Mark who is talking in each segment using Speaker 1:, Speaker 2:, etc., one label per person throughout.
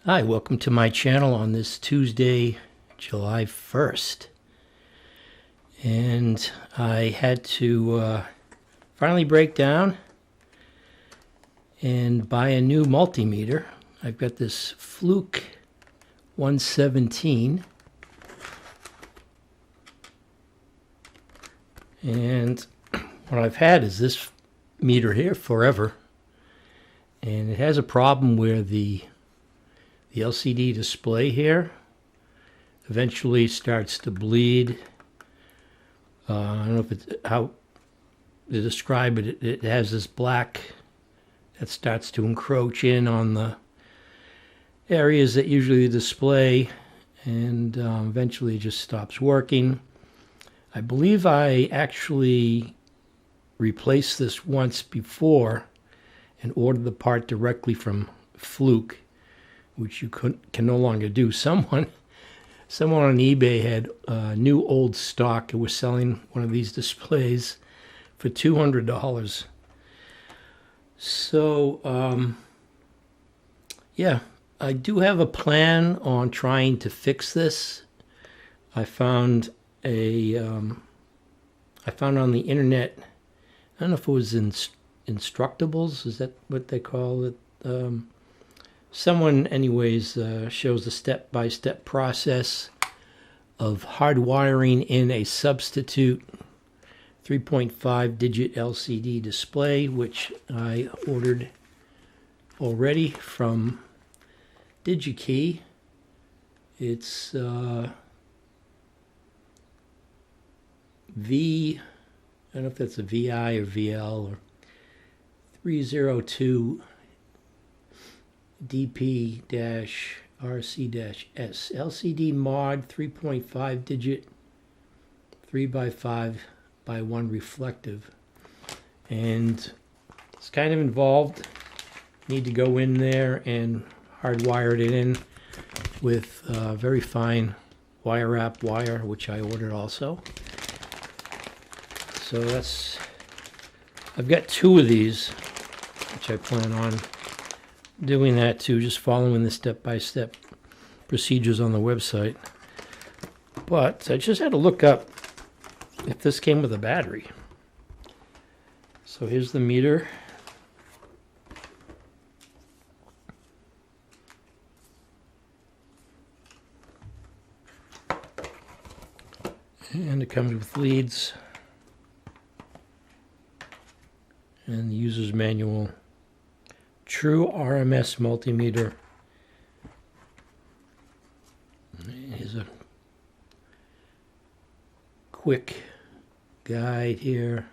Speaker 1: Hi, welcome to my channel on this Tuesday, July 1st. And I had to finally break down and buy a new multimeter. I've got this Fluke 117. And what I've had is this meter here forever. And it has a problem where the LCD display here eventually starts to bleed. I don't know if it's how to describe it. It has this black that starts to encroach in on the areas that usually display, and eventually it just stops working. I believe I actually replaced this once before and ordered the part directly from Fluke, which you can no longer do. Someone on eBay had new old stock and was selling one of these displays for $200. So, yeah, I do have a plan on trying to fix this. I found on the internet, I don't know if it was in Instructables, is that what they call it? Someone, anyways, shows a step-by-step process of hardwiring in a substitute 3.5 digit LCD display, which I ordered already from DigiKey. It's I don't know if that's a VI or VL or 302 DP-RC-S LCD mod 3.5 digit 3x5x1 reflective, and it's kind of involved. Need to go in there and hardwire it in with very fine wire wrap wire, which I ordered also. So I've got two of these, which I plan on doing that too, just following the step-by-step procedures on the website. But I just had to look up if this came with a battery. So here's the meter. And it comes with leads and the user's manual. True RMS multimeter. Here's a quick guide here.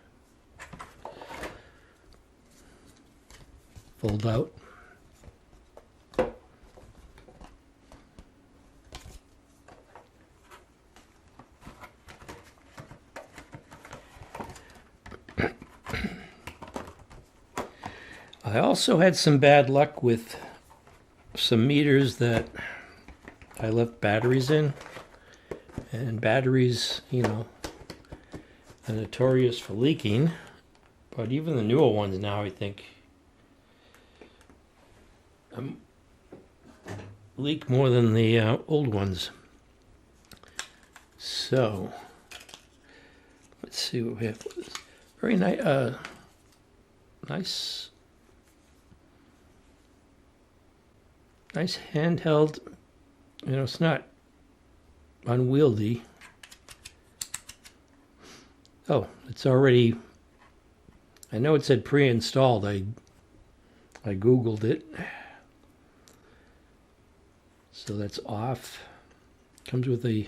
Speaker 1: Fold out. I also had some bad luck with some meters that I left batteries in, and batteries, you know, are notorious for leaking, but even the newer ones now, I think, leak more than the old ones. So, let's see what we have. Very nice, nice handheld. You know, it's not unwieldy. Oh, it's already, I know it said pre-installed. I Googled it. So that's off. Comes with a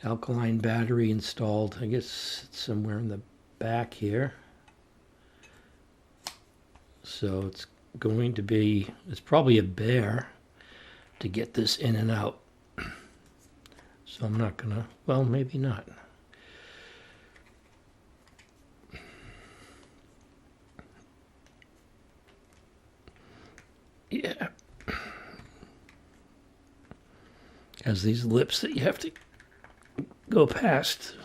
Speaker 1: alkaline battery installed. I guess it's somewhere in the back here. So it's going to be, it's probably a bear to get this in and out. So I'm not gonna, well, maybe not. Yeah. Has these lips that you have to go past.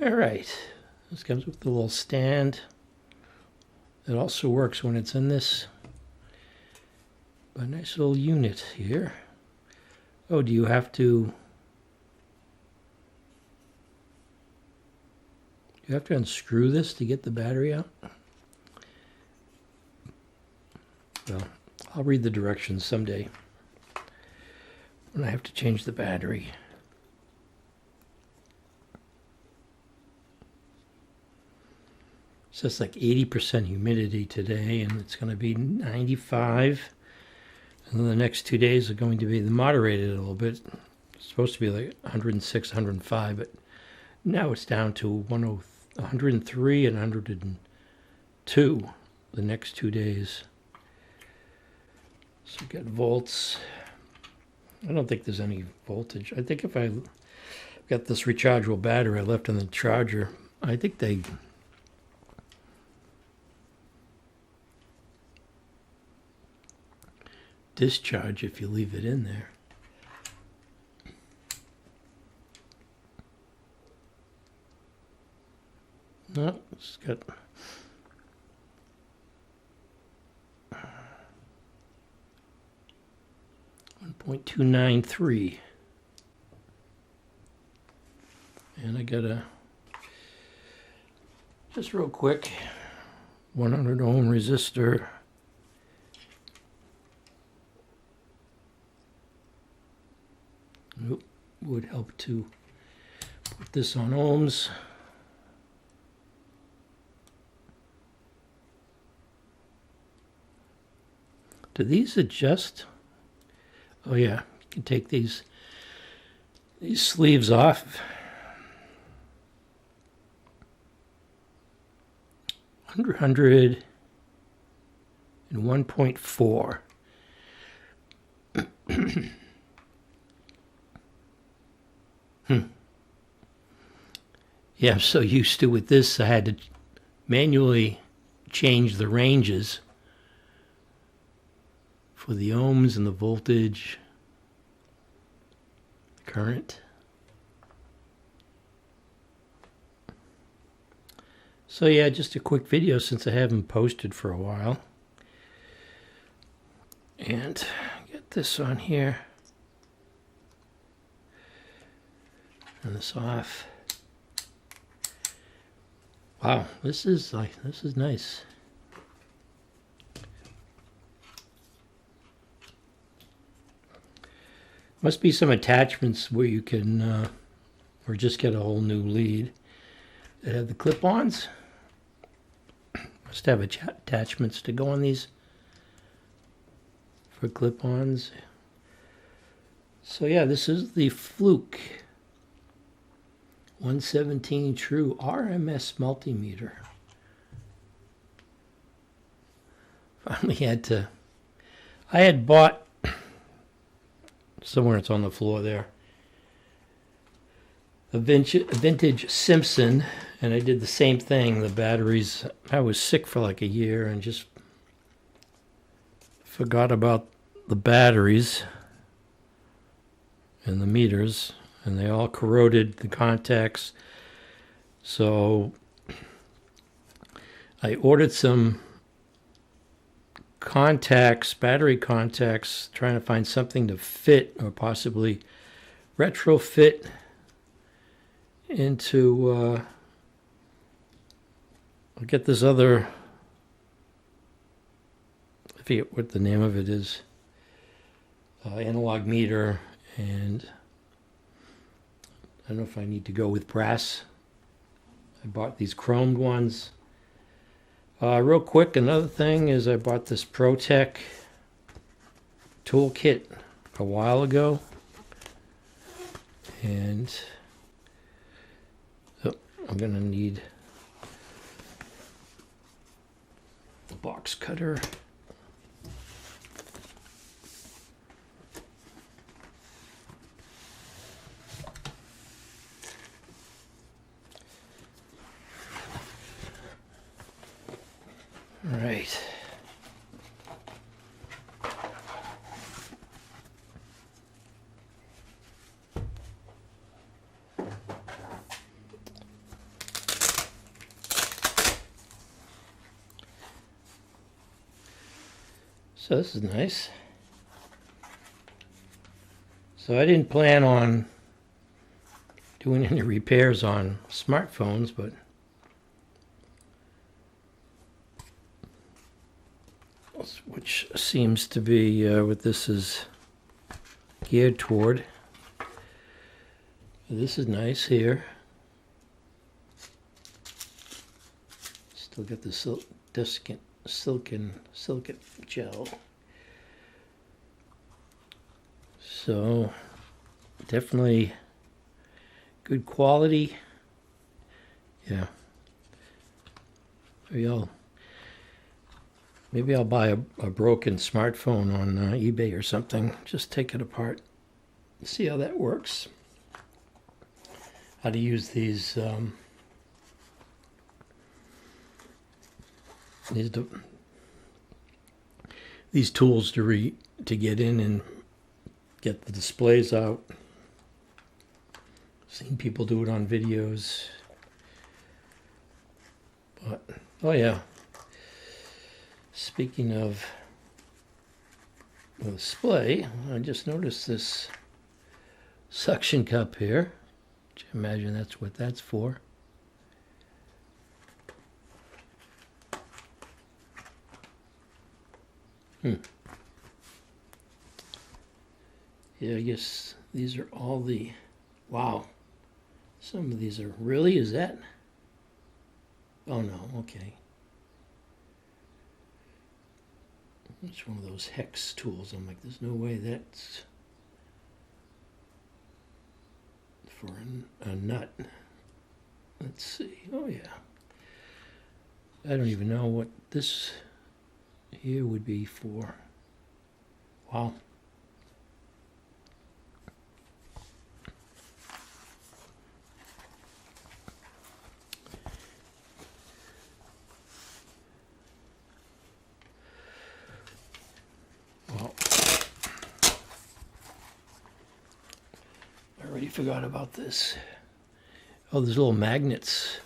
Speaker 1: All right. This comes with the little stand. It also works when it's in this. A nice little unit here. Oh, do you have to... You have to unscrew this to get the battery out? Well, I'll read the directions someday when I have to change the battery. It says like 80% humidity today, and it's going to be 95. And then the next 2 days are going to be moderated a little bit. It's supposed to be like 106, 105, but now it's down to 103 and 102 the next 2 days. So we got volts. I don't think there's any voltage. I think if I got this rechargeable battery I left in the charger, I think they discharge if you leave it in there. No, it's got 1.293. And I got a, just real quick, 100 ohm resistor. Would help to put this on ohms. Do these adjust? Oh yeah, you can take these sleeves off. 100 and 1.4. Yeah, I'm so used to with this, I had to manually change the ranges for the ohms and the voltage, current. So yeah, just a quick video since I haven't posted for a while. And get this on here. Turn this off. Wow, this is nice. Must be some attachments where you can, or just get a whole new lead that have the clip-ons. Must have attachments to go on these for clip-ons. So yeah, this is the Fluke 117 True RMS multimeter. Finally I had bought, somewhere it's on the floor there, a vintage Simpson, and I did the same thing. The batteries, I was sick for like a year and just forgot about the batteries and the meters, and they all corroded the contacts. So I ordered some contacts, battery contacts, trying to find something to fit or possibly retrofit into, I'll get this other, I forget what the name of it is, analog meter, and I don't know if I need to go with brass. I bought these chromed ones. Real quick, another thing is I bought this ProTech Toolkit a while ago. And I'm going to need a box cutter. All right. So this is nice. So I didn't plan on doing any repairs on smartphones, but which seems to be what this is geared toward. This is nice here. Still got the silicon gel. So definitely good quality. Yeah. Maybe I'll buy a broken smartphone on eBay or something. Just take it apart. See how that works. How to use these tools to get in and get the displays out. Seen people do it on videos. But oh yeah. Speaking of the display, I just noticed this suction cup here. I imagine that's what that's for. Yeah, I guess these are all the... Wow. Some of these are... Really? Is that... Oh no, okay. It's one of those hex tools. I'm like, there's no way that's for a nut. Let's see. Oh yeah. I don't even know what this here would be for. Wow. Well, I already forgot about this. Oh, there's little magnets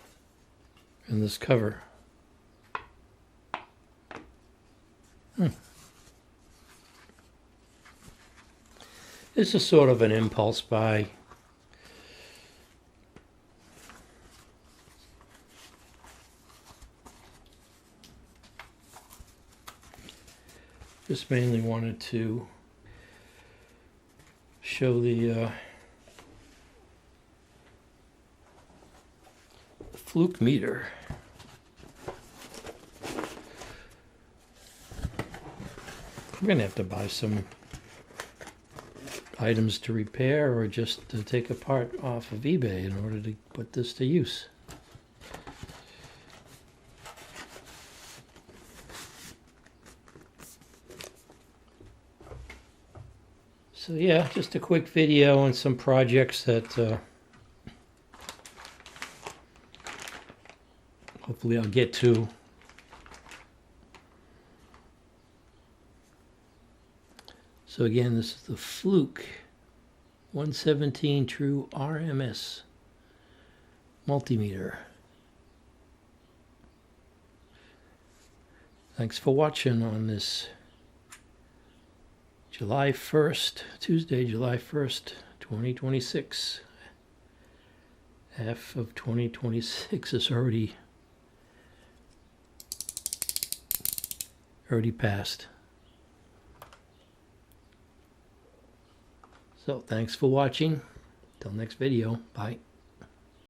Speaker 1: in this cover. This is sort of an impulse buy. Just mainly wanted to show the Fluke meter. I'm going to have to buy some items to repair or just to take apart off of eBay in order to put this to use. So yeah, just a quick video on some projects that hopefully I'll get to. So again, this is the Fluke 117 True RMS multimeter. Thanks for watching on this July 1st, Tuesday, July 1st, 2026. Half of 2026 is already passed. So thanks for watching. Till next video. Bye.